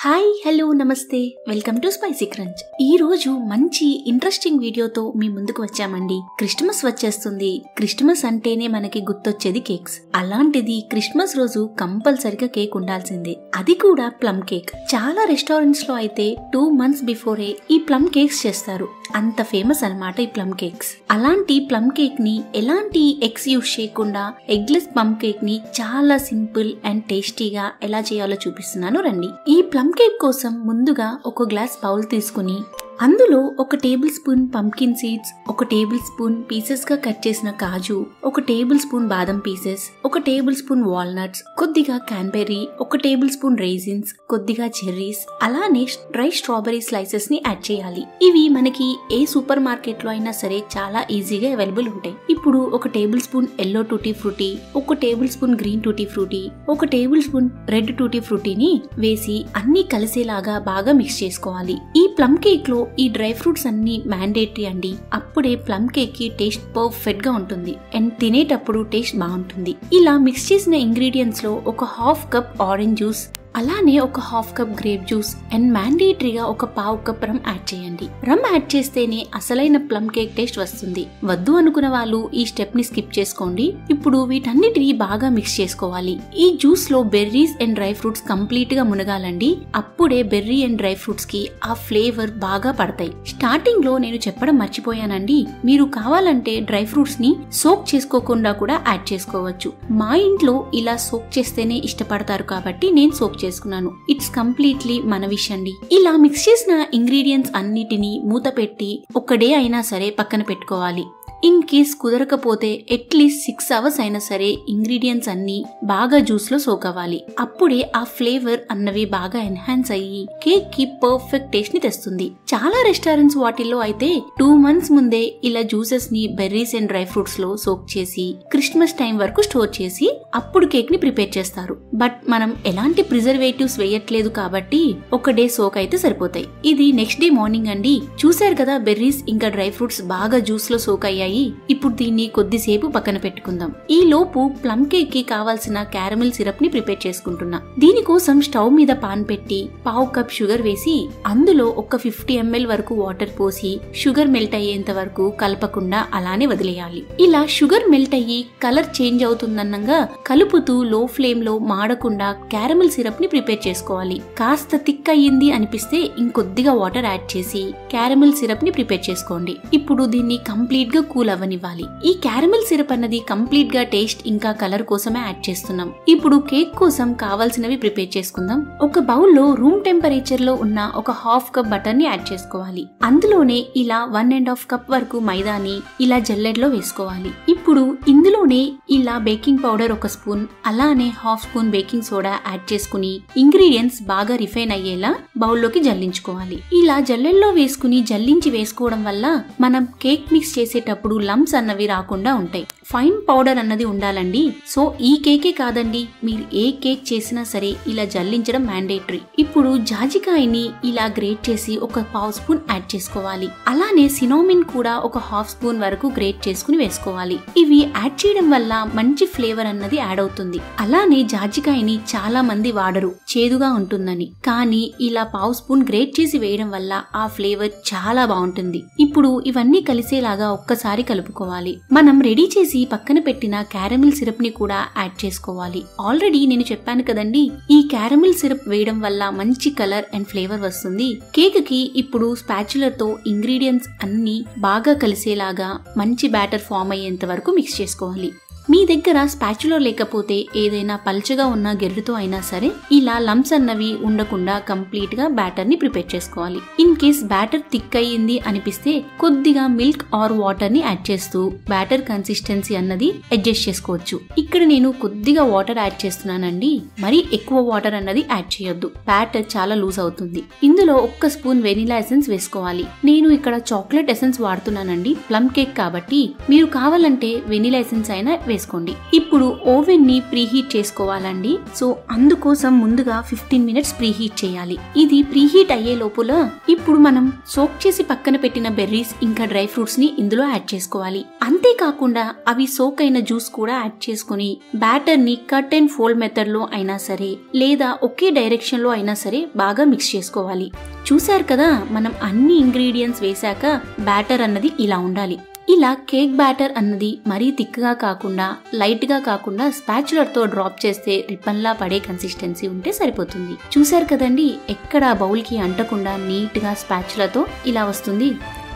Hi hello నమస్తే welcome to spicy crunch. ఈ రోజు మంచి ఇంట్రెస్టింగ్ వీడియోతో మీ ముందుకు వచ్చామండి. క్రిస్మస్ వచ్చేస్తుంది. క్రిస్మస్ అంటేనే మనకి గుర్తొచ్చేది కేక్స్. అలాంటిది క్రిస్మస్ రోజు కంపల్సరిగా కేక్ ఉండాల్సిందే, అది కూడా ప్లమ్ కేక్. చాలా రెస్టారెంట్స్ లో అయితే 2 months బిఫోరే ఈ ప్లమ్ కేక్స్ చేస్తారు. అంత ఫేమస్ అన్నమాట ఈ ప్లమ్ కేక్స్. అలాంటి ప్లమ్ కేక్ ని ఎలాంటి ఎగ్స్ యూజ్ చేయకుండా ఎగ్లెస్ ప్లమ్ కేక్ ని చాలా సింపుల్ అండ్ టేస్టీగా ఎలా చేయాలో చూపిస్తున్నాను రండి. ఈ ప్లమ్ కేక్ కోసం ముందుగా ఒక గ్లాస్ బౌల్ తీసుకుని అందులో 1 table spoon pumpkin seeds, 1 table spoon pieces గా కట్ చేసిన కాజు, 1 టేబుల్ స్పూన్ బాదం పీసెస్, 1 టేబుల్ స్పూన్ వాల్నట్స్, కొద్దిగా క్యాన్బెర్రీ, 1 టేబుల్ స్పూన్ రైజిన్స్, కొద్దిగా చెర్రీస్, అలానే డ్రై స్ట్రాబెర్రీ స్లైసెస్ ని యాడ్ చేయాలి. ఇవి మనకి ఏ సూపర్ మార్కెట్ లో అయినా సరే చాలా ఈజీగా అవైలబుల్ ఉంటాయి. ఇప్పుడు 1 tablespoon yellow tutti frutti, 1 tablespoon green tutti frutti, 1 tablespoon red tutti ఫ్రూటీని వేసి అన్ని కలిసేలాగా బాగా మిక్స్ చేసుకోవాలి. ఈ ప్లమ్ కేక్ లో ఈ డ్రై ఫ్రూట్స్ అన్ని మ్యాండేటరీ అండి. అప్పుడే ప్లమ్ కేక్ కి టేస్ట్ పర్ఫెక్ట్ గా ఉంటుంది అండ్ తినేటప్పుడు టేస్ట్ బాగుంటుంది. ఇలా మిక్స్ చేసిన ఇంగ్రీడియంట్స్ లో 1/2 కప్ ఆరెంజ్ జ్యూస్, అలానే 1/2 కప్ గ్రేప్ జ్యూస్ అండ్ మ్యాండేటరీగా 1/4 కప్ రమ్ యాడ్ చేయండి. రమ్ యాడ్ చేస్తేనే అసలైన ప్లమ్ కేక్ టేస్ట్ వస్తుంది. వద్దు అనుకున్న వాళ్ళు ఈ స్టెప్ ని స్కిప్ చేసుకోండి. ఇప్పుడు వీటన్నిటిని బాగా మిక్స్ చేసుకోవాలి. ఈ జ్యూస్ లో berries and dry fruits complete గా మునగాలండి. అప్పుడే బెర్రీ అండ్ డ్రై ఫ్రూట్స్ కి ఆ ఫ్లేవర్ బాగా పడతాయి. స్టార్టింగ్ లో నేను చెప్పడం మర్చిపోయానండి, మీరు కావాలంటే డ్రై ఫ్రూట్స్ ని సోక్ చేసుకోకుండా కూడా యాడ్ చేసుకోవచ్చు. మా ఇంట్లో ఇలా సోక్ చేస్తేనే ఇష్టపడతారు కాబట్టి నేను సోక్ చేసుకున్నాను. ఇట్స్ కంప్లీట్లీ మన విష్ అండి. ఇలా మిక్స్ చేసిన ఇంగ్రీడియంట్స్ అన్నిటినీ మూత పెట్టి 1 డే అయినా సరే పక్కన పెట్టుకోవాలి. ఇన్ కేస్ కుదరకపోతే అట్లీస్ట్ 6 hours అయినా సరే ఇంగ్రీడియంట్స్ అన్ని బాగా జ్యూస్ లో సోక్ అవ్వాలి. అప్పుడే ఆ ఫ్లేవర్ అన్నవి బాగా ఎన్హాన్స్ అయ్యి కేక్ కి పర్ఫెక్ట్ టేస్ట్ ని తెస్తుంది. చాలా రెస్టారెంట్స్ వాటిల్లో అయితే 2 months ముందే ఇలా జ్యూసెస్ ని బెర్రీస్ అండ్ డ్రై ఫ్రూట్స్ లో సోక్ చేసి క్రిస్మస్ టైం వరకు స్టోర్ చేసి అప్పుడు కేక్ ని ప్రిపేర్ చేస్తారు. బట్ మనం ఎలాంటి ప్రిజర్వేటివ్స్ వేయట్లేదు కాబట్టి 1 డే సోక్ అయితే సరిపోతాయి. ఇది నెక్స్ట్ డే మార్నింగ్ అండి. చూసారు కదా, బెర్రీస్ ఇంకా డ్రై ఫ్రూట్స్ బాగా జ్యూస్ లో సోక్ అయ్యాయి. ఇప్పుడు దీన్ని కొద్దిసేపు పక్కన పెట్టుకుందాం. ఈ లోపు ప్లమ్ కేక్ కి కావాల్సిన క్యారమిల్ సిరప్ ని ప్రిపేర్ చేసుకుంటున్నా. దీనికోసం స్టవ్ మీద పాన్ పెట్టి 1/2 కప్ షుగర్ వేసి అందులో 50 ml వరకు వాటర్ పోసి షుగర్ మెల్ట్ అయ్యేంత వరకు కలపకుండా అలానే వదిలేయాలి. ఇలా షుగర్ మెల్ట్ అయ్యి కలర్ చేంజ్ అవుతుందన్నంగా కలుపుతూ లో ఫ్లేమ్ లో మాడకుండా క్యారమిల్ సిరప్ ని ప్రిపేర్ చేసుకోవాలి. కాస్త థిక్ అయ్యింది అనిపిస్తే ఇంకొద్దిగా వాటర్ యాడ్ చేసి క్యారమిల్ సిరప్ ని ప్రిపేర్ చేసుకోండి. ఇప్పుడు దీన్ని కంప్లీట్ గా కూల్ అవ్వనివ్వాలి. ఈ క్యారమిల్ సిరప్ అన్నది కంప్లీట్ గా టేస్ట్ ఇంకా కలర్ కోసమే యాడ్ చేస్తున్నాం. ఇప్పుడు కేక్ కోసం కావాల్సినవి ప్రిపేర్ చేసుకుందాం. ఒక బౌల్ లో రూమ్ టెంపరేచర్ లో ఉన్న 1/2 కప్ బటర్ ని యాడ్ చేసుకోవాలి. అందులోనే ఇలా 1.5 కప్ వరకు మైదాని ఇలా జల్లెడలో వేసుకోవాలి. ఇప్పుడు ఇందులోనే ఇలా బేకింగ్ పౌడర్ 1 స్పూన్, అలానే 1/2 స్పూన్ బేకింగ్ సోడా యాడ్ చేసుకుని ఇంగ్రీడియంట్స్ బాగా రిఫైన్ అయ్యేలా బౌల్లోకి జల్లించుకోవాలి. ఇలా జల్లెడలో వేసుకుని జల్లించి వేసుకోవడం వల్ల మనం కేక్ మిక్స్ చేసేటప్పుడు లంప్స్ అన్నవి రాకుండా ఉంటాయి. ఫైన్ పౌడర్ అన్నది ఉండాలండి. సో ఈ కేకే కాదండి, మీరు ఏ కేక్ చేసినా సరే ఇలా జల్లించడం మ్యాండేటరీ. ఇప్పుడు జాజికాయని ఇలా గ్రేట్ చేసి 1/2 స్పూన్ యాడ్ చేసుకోవాలి. అలానే సినామిన్ కూడా 1/2 స్పూన్ వరకు గ్రేట్ చేసుకుని వేసుకోవాలి. ఇవి యాడ్ చేయడం వల్ల మంచి ఫ్లేవర్ అన్నది యాడ్ అవుతుంది. అలానే జాజికాయని చాలా మంది వాడరు, చేదుగా ఉంటుందని, కానీ ఇలా 1/2 స్పూన్ గ్రేట్ చేసి వేయడం వల్ల ఆ ఫ్లేవర్ చాలా బాగుంటుంది. ఇప్పుడు ఇవన్నీ కలిసేలాగా ఒక్కసారి కలుపుకోవాలి. మనం రెడీ చేసి పక్కన పెట్టిన క్యారమిల్ సిరప్ ని కూడా యాడ్ చేసుకోవాలి. ఆల్రెడీ నేను చెప్పాను కదండి, ఈ క్యారమిల్ సిరప్ వేయడం వల్ల మంచి కలర్ అండ్ ఫ్లేవర్ వస్తుంది. కేక్ కి ఇప్పుడు స్పాచులర్ తో ఇంగ్రీడియంట్స్ అన్ని బాగా కలిసేలాగా మంచి బ్యాటర్ ఫామ్ అయ్యేంత వరకు మిక్స్ చేసుకోవాలి. మీ దగ్గర స్పాచులర్ లేకపోతే ఏదైనా పల్చగా ఉన్న గెర్రుతో అయినా సరే ఇలా లంప్స్ అన్నవి ఉండకుండా కంప్లీట్ గా బ్యాటర్ ని ప్రిపేర్ చేసుకోవాలి. ఇన్ కేస్ బ్యాటర్ థిక్ అయ్యింది అనిపిస్తే కొద్దిగా మిల్క్ ఆర్ వాటర్ ని యాడ్ చేస్తూ బ్యాటర్ కన్సిస్టెన్సీ అన్నది అడ్జస్ట్ చేసుకోవచ్చు. ఇక్కడ నేను కొద్దిగా వాటర్ యాడ్ చేస్తున్నానండి, మరి ఎక్కువ వాటర్ అన్నది యాడ్ చేయొద్దు, బ్యాటర్ చాలా లూజ్ అవుతుంది. ఇందులో 1 స్పూన్ వెనిలా ఎసెన్స్ వేసుకోవాలి. నేను ఇక్కడ చాక్లెట్ ఎసెన్స్ వాడుతున్నానండి, ప్లమ్ కేక్ కాబట్టి మీరు కావాలంటే వెనిలా ఎసెన్స్ అయినా వేసుకోండి. ఇప్పుడు ఓవెన్ ని ప్రీహీట్ చేసుకోవాలండి. సో అందుకోసం ముందుగా 15 మినిట్స్ ప్రీహీట్ చేయాలి. ఇది ప్రీహీట్ అయ్యే లోపల ఇప్పుడు మనం సోక్ చేసి పక్కన పెట్టిన బెర్రీస్ ఇంకా డ్రై ఫ్రూట్స్ ని ఇందులో యాడ్ చేసుకోవాలి. అంతేకాకుండా అవి సోక్ అయిన జ్యూస్ కూడా యాడ్ చేసుకుని బ్యాటర్ ని కట్ అండ్ ఫోల్డ్ మెథడ్ లో అయినా సరే లేదా ఒకే డైరెక్షన్ లో అయినా సరే బాగా మిక్స్ చేసుకోవాలి. చూసారు కదా, మనం అన్ని ఇంగ్రీడియంట్స్ వేశాక బ్యాటర్ అన్నది ఇలా ఉండాలి. ఇలా కేక్ బ్యాటర్ అన్నది మరీ థిక్గా కాకుండా లైట్ గా కాకుండా స్పాచులర్ తో డ్రాప్ చేస్తే రిబ్బన్ లా పడే కన్సిస్టెన్సీ ఉంటే సరిపోతుంది. చూసారు కదండి, ఎక్కడ బౌల్ కి అంటకుండా నీట్ గా స్పాచులతో ఇలా వస్తుంది.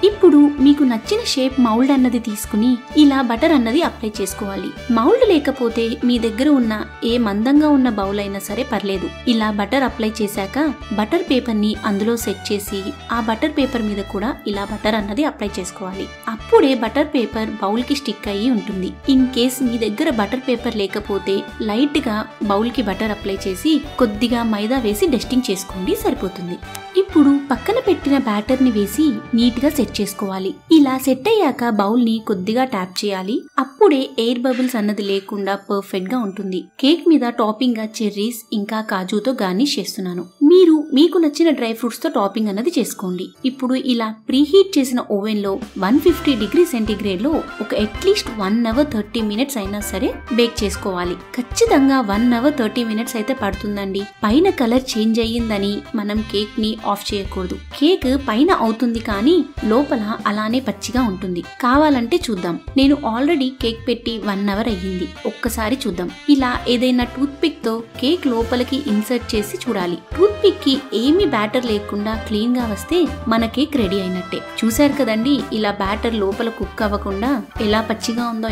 ఇప్పుడు మీకు నచ్చిన షేప్ మౌల్డ్ అన్నది తీసుకుని ఇలా బటర్ అన్నది అప్లై చేసుకోవాలి. మౌల్డ్ లేకపోతే మీ దగ్గర ఉన్న ఏ మందంగా ఉన్న బౌల్ అయినా సరే పర్లేదు. ఇలా బటర్ అప్లై చేశాక బటర్ పేపర్ ని అందులో సెట్ చేసి ఆ బటర్ పేపర్ మీద కూడా ఇలా బటర్ అన్నది అప్లై చేసుకోవాలి. అప్పుడే బటర్ పేపర్ బౌల్ కి స్టిక్ అయ్యి ఉంటుంది. ఇన్ కేస్ మీ దగ్గర బటర్ పేపర్ లేకపోతే లైట్ గా బౌల్ కి బటర్ అప్లై చేసి కొద్దిగా మైదా వేసి డస్టింగ్ చేసుకోండి, సరిపోతుంది. ఇప్పుడు పక్కన పెట్టిన బ్యాటర్ ని వేసి నీట్ గా సెట్ చేసుకోవాలి. ఇలా సెట్ అయ్యాక బౌల్ ని కొద్దిగా ట్యాప్ చేయాలి. అప్పుడే ఎయిర్ బబుల్స్ అన్నది లేకుండా పర్ఫెక్ట్ గా ఉంటుంది. కేక్ మీద టాపింగ్ గా చెర్రీస్ ఇంకా కాజుతో గార్నిష్ చేస్తున్నాను. మీరు మీకు నచ్చిన డ్రై ఫ్రూట్స్ తో టాపింగ్ అన్నది చేసుకోండి. ఇప్పుడు ఇలా ప్రీహీట్ చేసిన ఓవెన్ లో 150 డిగ్రీ సెంటీగ్రేడ్ లో ఒక అట్లీస్ట్ 1 అవర్ 30 మినిట్స్ అయినా సరే బేక్ చేసుకోవాలి. ఖచ్చితంగా 1 అవర్ 30 మినిట్స్ అయితే పడుతుందండి. పైన కలర్ చేంజ్ అయ్యిందని మనం కేక్ ని ఆఫ్ చేయకూడదు. కేక్ పైన అవుతుంది కానీ లోపల అలానే పచ్చిగా ఉంటుంది. కావాలంటే చూద్దాం. నేను ఆల్రెడీ కేక్ పెట్టి 1 అవర్ అయ్యింది. ఒక్కసారి చూద్దాం. ఇలా ఏదైనా టూత్ పిక్ తో కేక్ లోపలికి ఇన్సర్ట్ చేసి చూడాలి. టూత్ పిక్ కి ఏమీ బ్యాటర్ లేకుండా క్లీన్ గా వస్తే మన కేక్ రెడీ అయినట్టే. చూసారు కదండి, ఇలా బ్యాటర్ లోపల కుక్ అవ్వకుండా ఎలా పచ్చిగా ఉందో.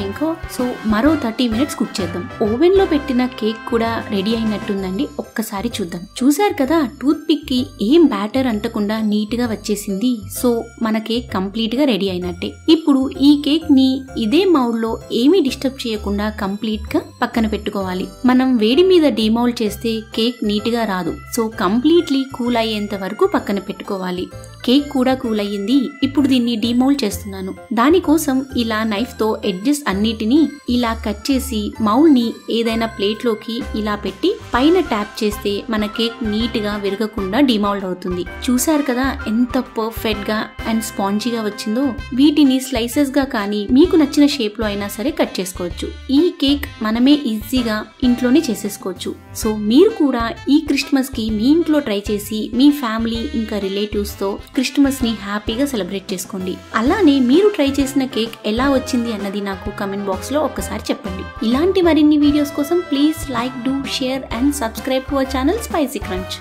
సో మరో 30 మినిట్స్ కుక్ చేద్దాం. ఓవెన్ లో పెట్టిన కేక్ కూడా రెడీ అయినట్టుందండి. ఒక్కసారి చూద్దాం. చూసారు కదా, టూత్ పిక్ కి ఏం బ్యాటర్ అంటకుండా నీట్ గా వచ్చేసింది. సో మన కేక్ కంప్లీట్ గా రెడీ అయినట్టే. ఇప్పుడు ఈ కేక్ ని ఇదే మౌల్డ్ లో ఏమీ డిస్టర్బ్ చేయకుండా కంప్లీట్ గా పక్కన పెట్టుకోవాలి. మనం వేడి మీద డిమౌల్డ్ చేస్తే కేక్ నీట్ గా రాదు. సో కంప్లీట్లీ కూల్ అయ్యేంత వరకు పక్కన పెట్టుకోవాలి. కేక్ కూడా కూల్ అయ్యింది. ఇప్పుడు దీన్ని డిమౌల్డ్ చేస్తున్నాను. దానికోసం ఇలా నైఫ్ తో ఎడ్జెస్ అన్నిటినీ ఇలా కట్ చేసి మౌల్డ్ ని ఏదైనా ప్లేట్ లోకి ఇలా పెట్టి పైన ట్యాప్ చేస్తే మన కేక్ నీట్ గా విరగకుండా డిమౌల్డ్ అవుతుంది. చూసారు కదా ఎంత పర్ఫెక్ట్ గా అండ్ స్పాంజీగా వచ్చిందో. వీటిని స్లైసెస్ గా కానీ మీకు నచ్చిన షేప్ లో అయినా సరే కట్ చేసుకోవచ్చు. ఈ కేక్ మనమే ఈజీగా ఇంట్లోనే చేసేసుకోవచ్చు. సో మీరు కూడా ఈ క్రిస్మస్ కి మీ ఇంట్లో ట్రై చేసి మీ ఫ్యామిలీ ఇంకా రిలేటివ్స్ తో క్రిస్మస్ ని హ్యాపీగా సెలబ్రేట్ చేసుకోండి. అలానే మీరు ట్రై చేసిన కేక్ ఎలా వచ్చింది అన్నది నాకు కమెంట్ బాక్స్ లో ఒక్కసారి చెప్పండి. ఇలాంటి మరిన్ని వీడియోస్ కోసం please like, do, share and subscribe to our channel spicy crunch.